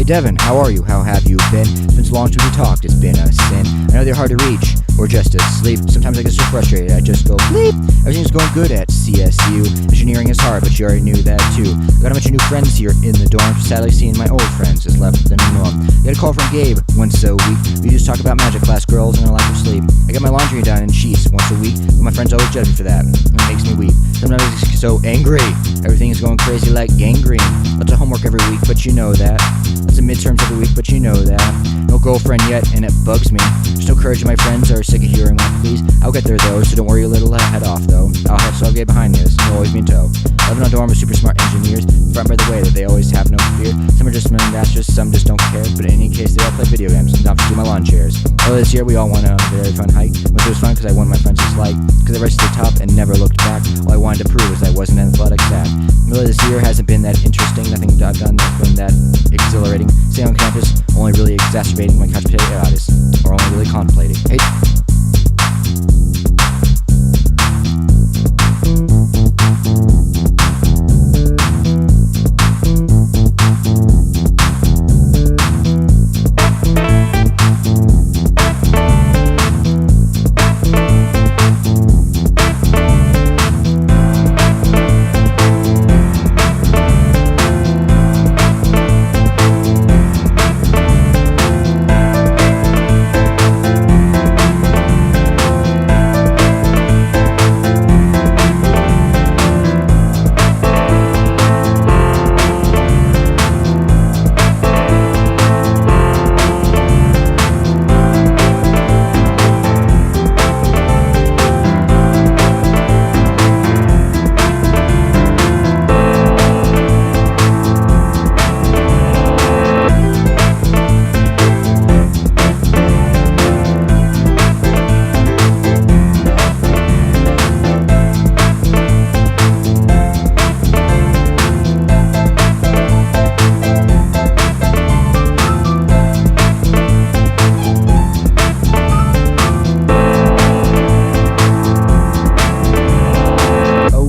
Devin, how are you? How have you been? It's been so long since we talked, it's been a sin. I know they're hard to reach, or just asleep. Sometimes I get so frustrated, I just go bleep. Everything's going good at CSU. Engineering is hard, but you already knew that too. I got a bunch of new friends here in the dorm. Sadly, seeing my old friends has left the norm. I get a call from Gabe once a week. We just talk about magic class, girls, and a lack of sleep. I get my laundry done in sheets once a week, but my friends always judge me for that. It makes me weep. Sometimes I get so angry. Everything is going crazy like gangrene. Lots of homework every week, but you know that. Lots of midterms every week, but you know that. No girlfriend yet, and it bugs me. There's no courage, and my friends are sick of hearing my pleas. I'll get there though, so don't worry your little head off though. I'll have Stargate behind this, and you'll always be in tow. Living on dorm with super smart engineers, front by the way that they always have no fear. Some are just masters, some just don't care, but in any case they all play video games, and not to do my lawn chairs. Earlier this year we all went on a very fun hike, which was fun because I won my friends' dislike, because I raced to the top and never looked back. All I wanted to prove was I wasn't an athletic sack. Earlier this year hasn't been that interesting, nothing I've done that's been that exhilarating. Staying on campus, only really exacerbating my couch potato artists, or only really contemplating. Hey.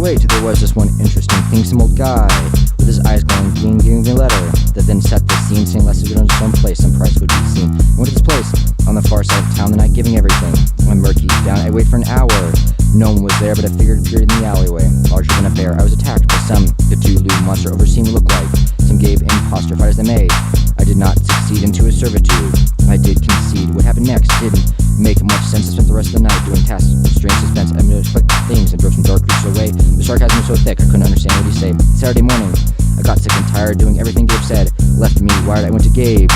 There was this one interesting thing, some old guy with his eyes glowing green giving me a letter that then set the scene, saying less of it on some place, some price would be seen. I went to this place on the far side of town, the night giving everything. When murky down, I waited for an hour. No one was there, but I figured it appeared in the alleyway, larger than a bear. I was attacked by some Cthulhu monster, overseeing me look like some gave imposter, fight as they may. I did not succeed into his servitude. I did concede. What happened next didn't make much sense. I spent the rest of the night doing tasks of strange suspense. I unexpected things and drove some dark creatures away. The sarcasm was so thick I couldn't understand what he said. Saturday morning, I got sick and tired doing everything Gabe said. Left me wired. I went to Gabe's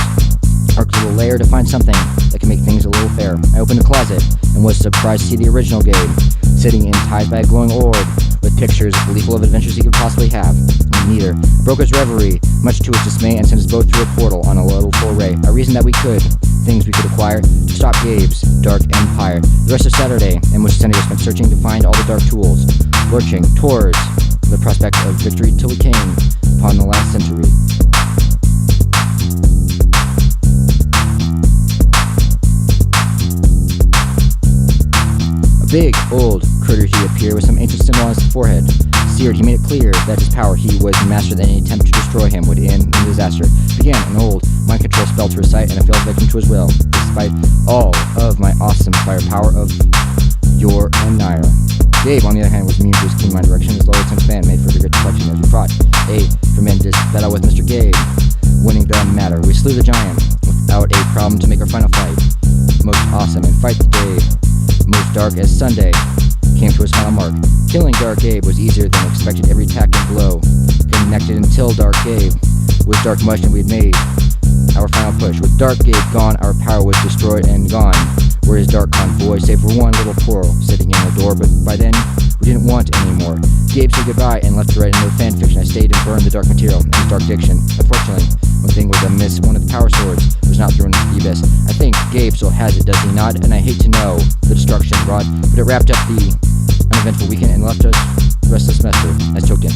Ark's little lair to find something that could make things a little fair. I opened a closet and was surprised to see the original Gabe sitting in tied by a glowing orb with pictures gleeful of adventures he could possibly have. And neither broke his reverie, much to his dismay, and sent us both through a portal on a little foray. A reason that we could, things we could acquire to stop Gabe's dark empire. The rest of Saturday and was Sunday was spent searching to find all the dark tools, lurching towards the prospect of victory till we came upon the last century. Big, old critter he appeared with some ancient symbol on his forehead. Seared, he made it clear that his power he was master, that any attempt to destroy him would end in disaster. Began an old mind control spell to recite, and I fell victim to his will, despite all of my awesome firepower of Yor and Naira. Gabe, on the other hand, was immune to his keen mind direction. His lower sense fan made for bigger deflection as we fought a tremendous battle with Mr. Gabe, winning the matter. We slew the giant without a problem to make our final fight most awesome, and fight the day most dark as Sunday came to his final mark. Killing Dark Gabe was easier than expected. Every attack and blow connected until Dark Gabe was dark much, and we had made our final push. With Dark Gabe gone, our power was destroyed, and gone were his dark convoys, save for one little portal sitting in the door, but by then we didn't want any more. Gabe said goodbye and left to write another fanfiction. I stayed and burned the dark material and his dark diction. Unfortunately, one thing was amiss. One of the power swords was not thrown into the abyss. I think Gabe still has it, does he not? And I hate to know the destruction brought, but it wrapped up the uneventful weekend and left us the rest of the semester as choked in.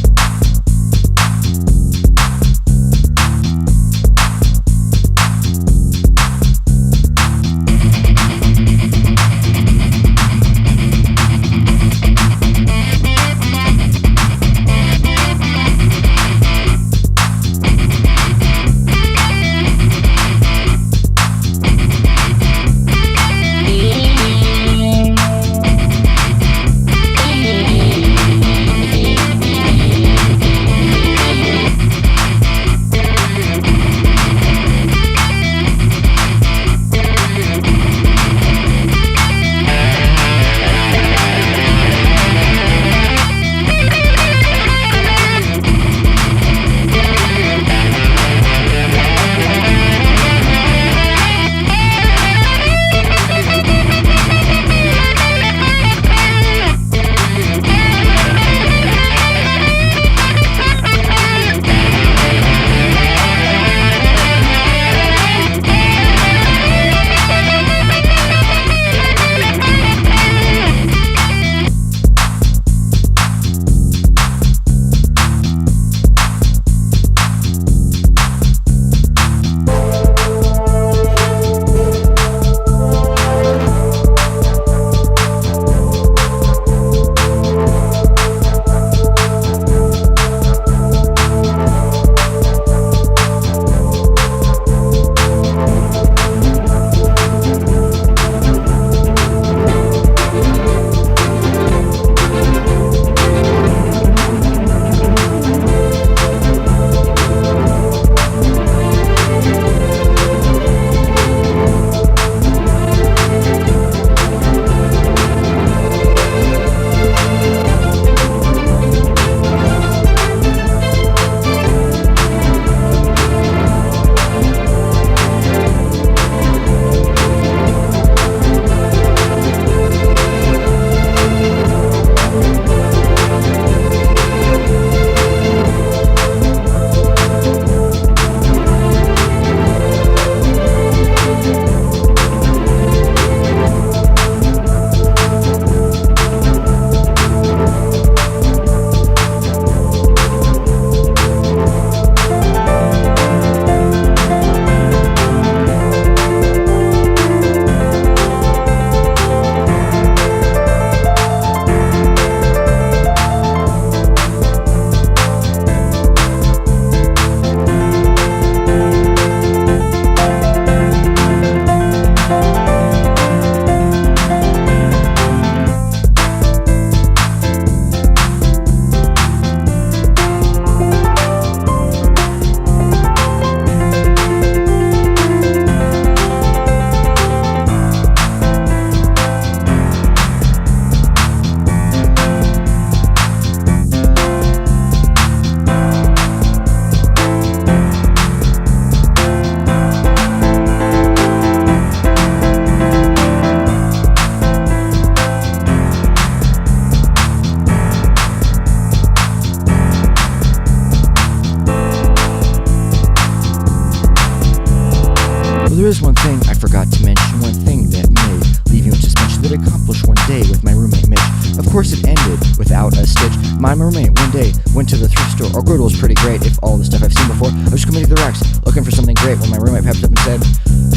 accomplish one day with my roommate Mitch. Of course it ended without a stitch. My roommate one day went to the thrift store. Our good was pretty great, if all the stuff I've seen before. I was coming to the Rex, looking for something great when my roommate pepped up and said,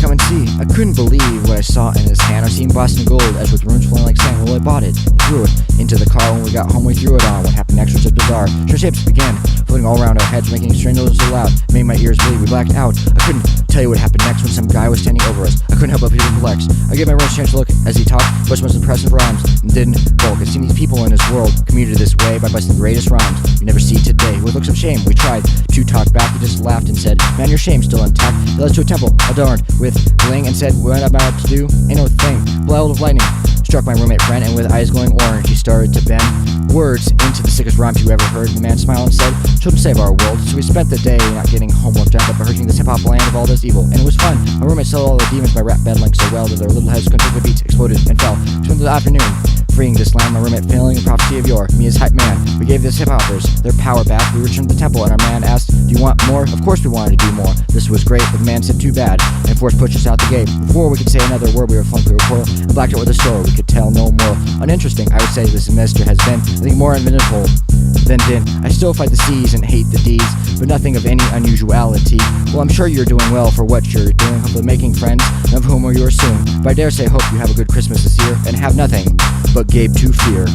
"Come and see." I couldn't believe what I saw in his hand. I seen Boston gold, as with runes flowing like sand. Well, I bought it, threw it into the car. When we got home, we threw it on. What happened next was just bizarre. Strange shapes began floating all around our heads, making strange noises so loud, made my ears bleed. We blacked out. I couldn't tell you what happened next when some guy was standing over us. I couldn't help but be perplexed. I gave my roommate a chance to look as he talked, but most impressive rhymes, and didn't bulk. I've seen these people in this world commuted this way by busting the greatest rhymes you never see today. With looks of shame, we tried to talk back. He just laughed and said, "Man, your shame's still intact." He led us to a temple adorned with bling and said, "What I'm about to do ain't no thing." Blood of lightning struck my roommate friend, and with eyes glowing orange, he started to bend words into the sickest rhymes you ever heard. The man smiled and said, "Children save our world." So we spent the day not getting homework done, but rehearsing this hip-hop land of all this evil. And it was fun. My roommate saw all the demons by rap battling so well that their little heads couldn't take the beats, exploded and fell. We spent the afternoon freeing this land, my roommate failing the prophecy of yore. Me as hype man, we gave this hip-hoppers their power back. We returned to the temple and our man asked, "Do you want more?" Of course we wanted to do more. This was great, but the man said too bad and forced pushed us out the gate. Before we could say another word, we were flung through a portal and blacked out with a story we could tell no more. Uninteresting, I would say this semester has been, I think, more uneventful than didn't. I still fight the C's and hate the D's, but nothing of any unusuality. Well, I'm sure you're doing well for what you're doing, hopefully making friends, none of whom are yours soon. But I dare say hope you have a good Christmas this year and have nothing but Gabe to fear.